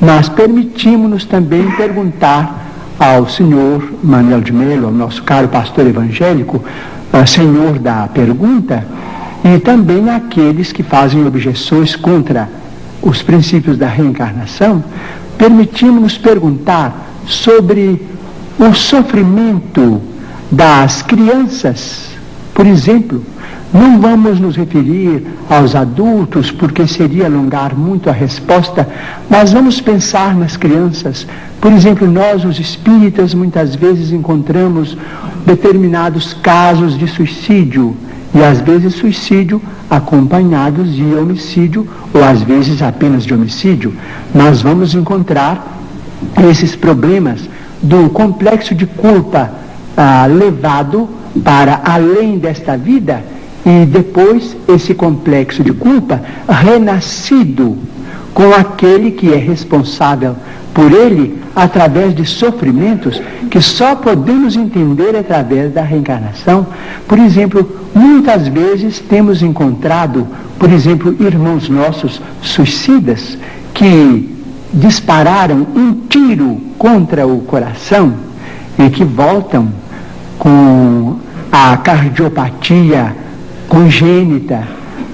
mas permitimos-nos também perguntar ao senhor Manuel de Melo, ao nosso caro pastor evangélico, senhor da pergunta, e também àqueles que fazem objeções contra os princípios da reencarnação, permitimos-nos perguntar sobre o sofrimento das crianças, por exemplo. Não vamos nos referir aos adultos, porque seria alongar muito a resposta, mas vamos pensar nas crianças. Por exemplo, nós, os espíritas, muitas vezes encontramos determinados casos de suicídio, e às vezes suicídio acompanhados de homicídio, ou às vezes apenas de homicídio. Nós vamos encontrar esses problemas do complexo de culpa levado para além desta vida, e depois esse complexo de culpa renascido com aquele que é responsável por ele através de sofrimentos que só podemos entender através da reencarnação. Por exemplo, muitas vezes temos encontrado, por exemplo, irmãos nossos suicidas que dispararam um tiro contra o coração e que voltam com a cardiopatia congênita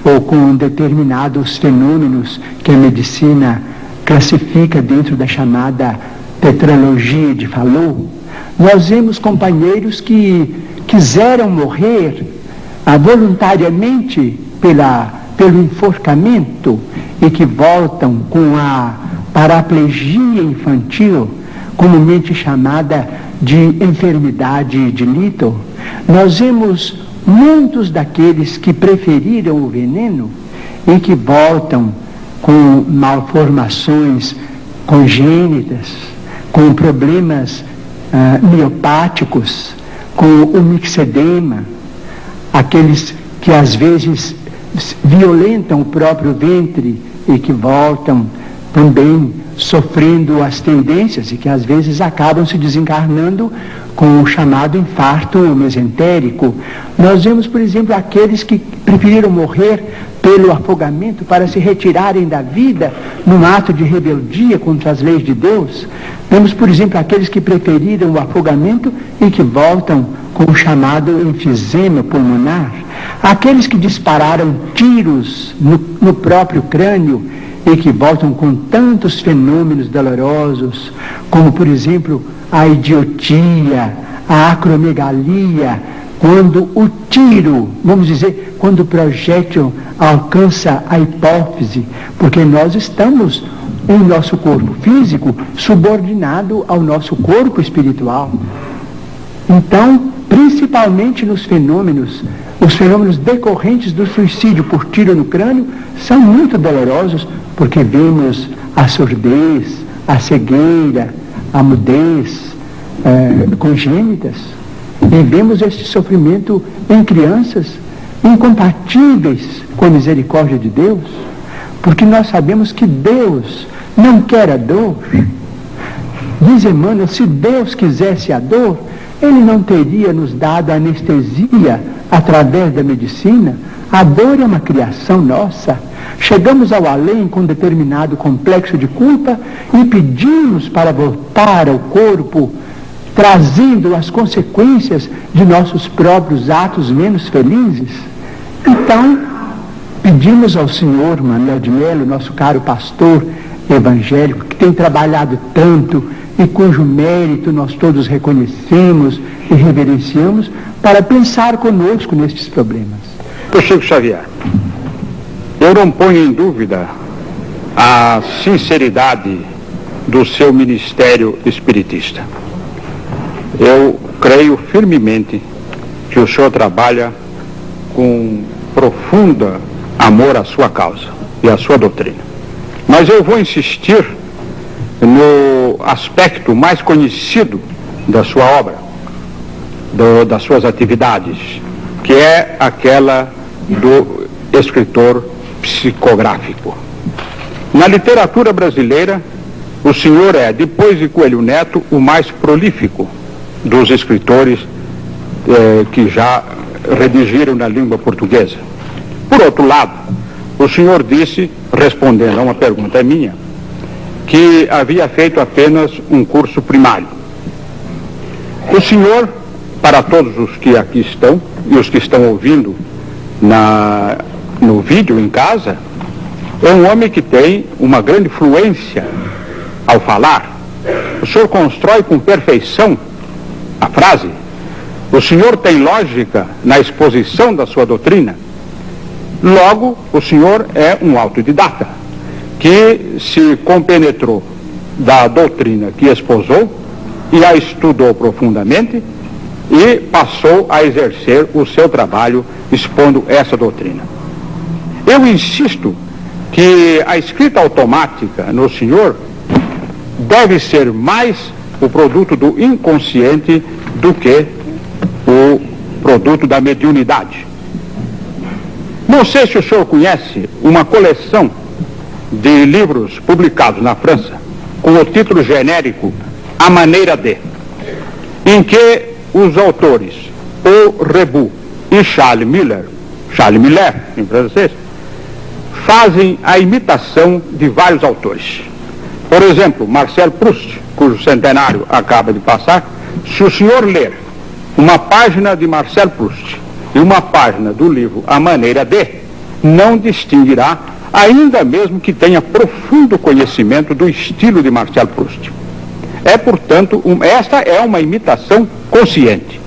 ou com determinados fenômenos que a medicina classifica dentro da chamada tetralogia de Fallot. Nós vemos companheiros que quiseram morrer voluntariamente pelo enforcamento e que voltam com a paraplegia infantil, comumente chamada de enfermidade de Little. Nós vemos muitos daqueles que preferiram o veneno e que voltam com malformações congênitas, com problemas miopáticos, com o mixedema, aqueles que às vezes violentam o próprio ventre e que voltam também sofrendo as tendências e que às vezes acabam se desencarnando com o chamado infarto mesentérico. Nós vemos, por exemplo, aqueles que preferiram morrer pelo afogamento para se retirarem da vida num ato de rebeldia contra as leis de Deus. Vemos, por exemplo, aqueles que preferiram o afogamento e que voltam com o chamado enfisema pulmonar. Aqueles que dispararam tiros no próprio crânio e que voltam com tantos fenômenos dolorosos, como, por exemplo, a idiotia, a acromegalia, quando o tiro, vamos dizer, quando o projétil alcança a hipófise, porque nós estamos em nosso corpo físico subordinado ao nosso corpo espiritual. Então, principalmente nos fenômenos, os fenômenos decorrentes do suicídio por tiro no crânio são muito dolorosos, porque vemos a surdez, a cegueira, a mudez congênitas, e vemos este sofrimento em crianças incompatíveis com a misericórdia de Deus, porque nós sabemos que Deus não quer a dor. Diz Emmanuel, se Deus quisesse a dor, Ele não teria nos dado anestesia através da medicina. A dor é uma criação nossa. Chegamos ao além com determinado complexo de culpa e pedimos para voltar ao corpo, trazendo as consequências de nossos próprios atos menos felizes. Então, pedimos ao senhor Manuel de Melo, nosso caro pastor evangélico, que tem trabalhado tanto e cujo mérito nós todos reconhecemos e reverenciamos, para pensar conosco nestes problemas. Chico Xavier, eu não ponho em dúvida a sinceridade do seu ministério espiritista. Eu creio firmemente que o senhor trabalha com profundo amor à sua causa e à sua doutrina. Mas eu vou insistir no aspecto mais conhecido da sua obra, das suas atividades, que é aquela do escritor psicográfico. Na literatura brasileira, o senhor é, depois de Coelho Neto, o mais prolífico dos escritores que já redigiram na língua portuguesa. Por outro lado, o senhor disse, respondendo a uma pergunta minha, que havia feito apenas um curso primário. O senhor, para todos os que aqui estão e os que estão ouvindo no vídeo em casa, é um homem que tem uma grande fluência ao falar. O senhor constrói com perfeição a frase. O senhor tem lógica na exposição da sua doutrina. Logo, o senhor é um autodidata que se compenetrou da doutrina que esposou e a estudou profundamente e passou a exercer o seu trabalho expondo essa doutrina. Eu insisto que a escrita automática no senhor deve ser mais o produto do inconsciente do que o produto da mediunidade. Não sei se o senhor conhece uma coleção de livros publicados na França com o título genérico A Maneira de, em que os autores Paul Rebut e Charles Miller em francês, fazem a imitação de vários autores. Por exemplo, Marcel Proust, cujo centenário acaba de passar, se o senhor ler uma página de Marcel Proust e uma página do livro A Maneira de, não distinguirá, ainda mesmo que tenha profundo conhecimento do estilo de Marcel Proust. É, portanto, esta é uma imitação consciente.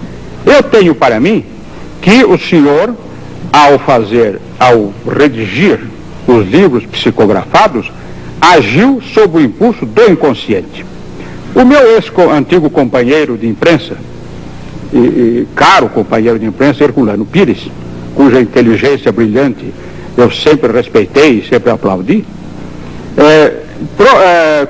Eu tenho para mim que o senhor, ao redigir os livros psicografados, agiu sob o impulso do inconsciente. O meu ex-antigo companheiro de imprensa, e caro companheiro de imprensa, Herculano Pires, cuja inteligência brilhante eu sempre respeitei e sempre aplaudi,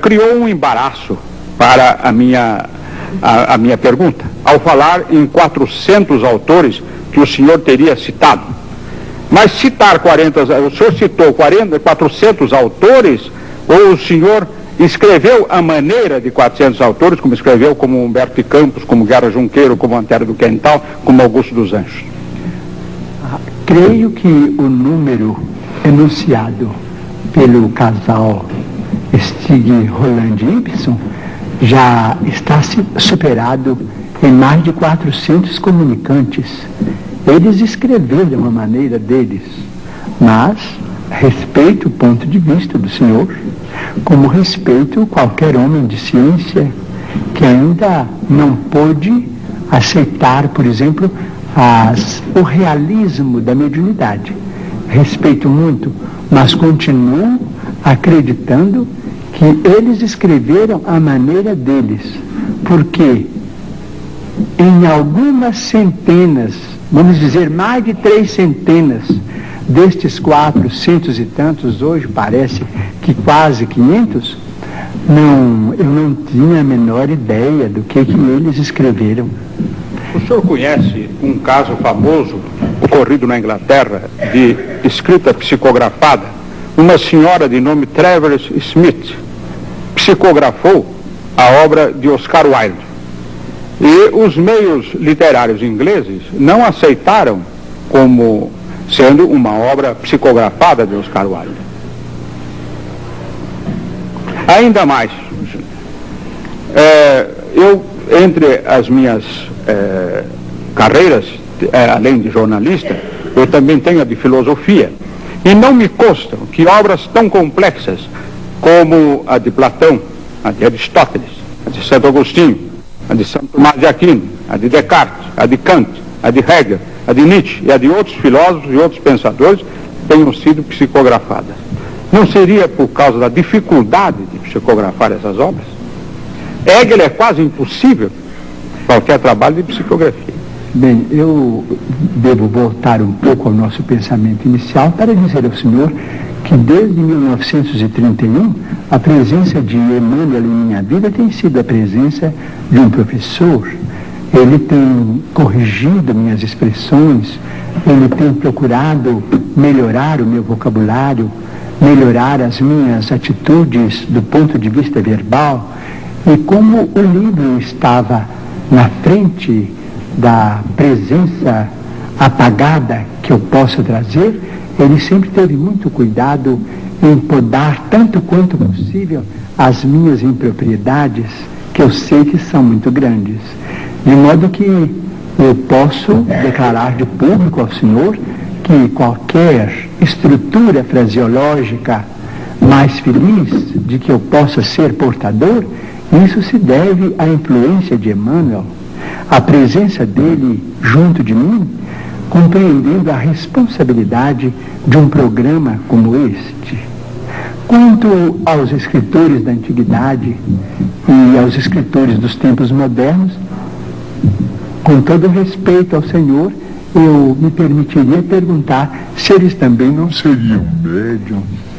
criou um embaraço para a minha pergunta, ao falar em 400 autores que o senhor teria citado. Mas citar o senhor citou 400 autores, ou o senhor escreveu a maneira de 400 autores, como escreveu como Humberto de Campos, como Guerra Junqueiro, como Antero do Quental, como Augusto dos Anjos? Creio que o número enunciado pelo casal Stig Roland Ibsen já está superado em mais de 400 comunicantes. Eles escreveram a maneira deles, mas respeito o ponto de vista do senhor, como respeito qualquer homem de ciência que ainda não pôde aceitar, por exemplo, o realismo da mediunidade. Respeito muito, mas continuo acreditando que eles escreveram a maneira deles, porque em algumas centenas, vamos dizer mais de 300 destes 400 e tantos, hoje parece que quase 500, eu não tinha a menor ideia do que eles escreveram. O senhor conhece um caso famoso ocorrido na Inglaterra de escrita psicografada? Uma senhora de nome Travers Smith psicografou a obra de Oscar Wilde. E os meios literários ingleses não aceitaram como sendo uma obra psicografada de Oscar Wilde. Ainda mais, entre as minhas carreiras, além de jornalista, eu também tenho a de filosofia. E não me constam que obras tão complexas como a de Platão, a de Aristóteles, a de Santo Agostinho, a de Santo Tomás de Aquino, a de Descartes, a de Kant, a de Hegel, a de Nietzsche e a de outros filósofos e outros pensadores tenham sido psicografadas. Não seria por causa da dificuldade de psicografar essas obras? Hegel é quase impossível qualquer trabalho de psicografia. Bem, eu devo voltar um pouco ao nosso pensamento inicial para dizer ao senhor que desde 1931 a presença de Emmanuel em minha vida tem sido a presença de um professor. Ele tem corrigido minhas expressões, ele tem procurado melhorar o meu vocabulário, melhorar as minhas atitudes do ponto de vista verbal. E como o livro estava na frente da presença apagada que eu posso trazer, ele sempre teve muito cuidado em podar tanto quanto possível as minhas impropriedades, que eu sei que são muito grandes. De modo que eu posso declarar de público ao Senhor que qualquer estrutura fraseológica mais feliz de que eu possa ser portador, isso se deve à influência de Emmanuel, a presença dele junto de mim, compreendendo a responsabilidade de um programa como este. Quanto aos escritores da antiguidade e aos escritores dos tempos modernos, com todo respeito ao Senhor, eu me permitiria perguntar se eles também não seriam médiums.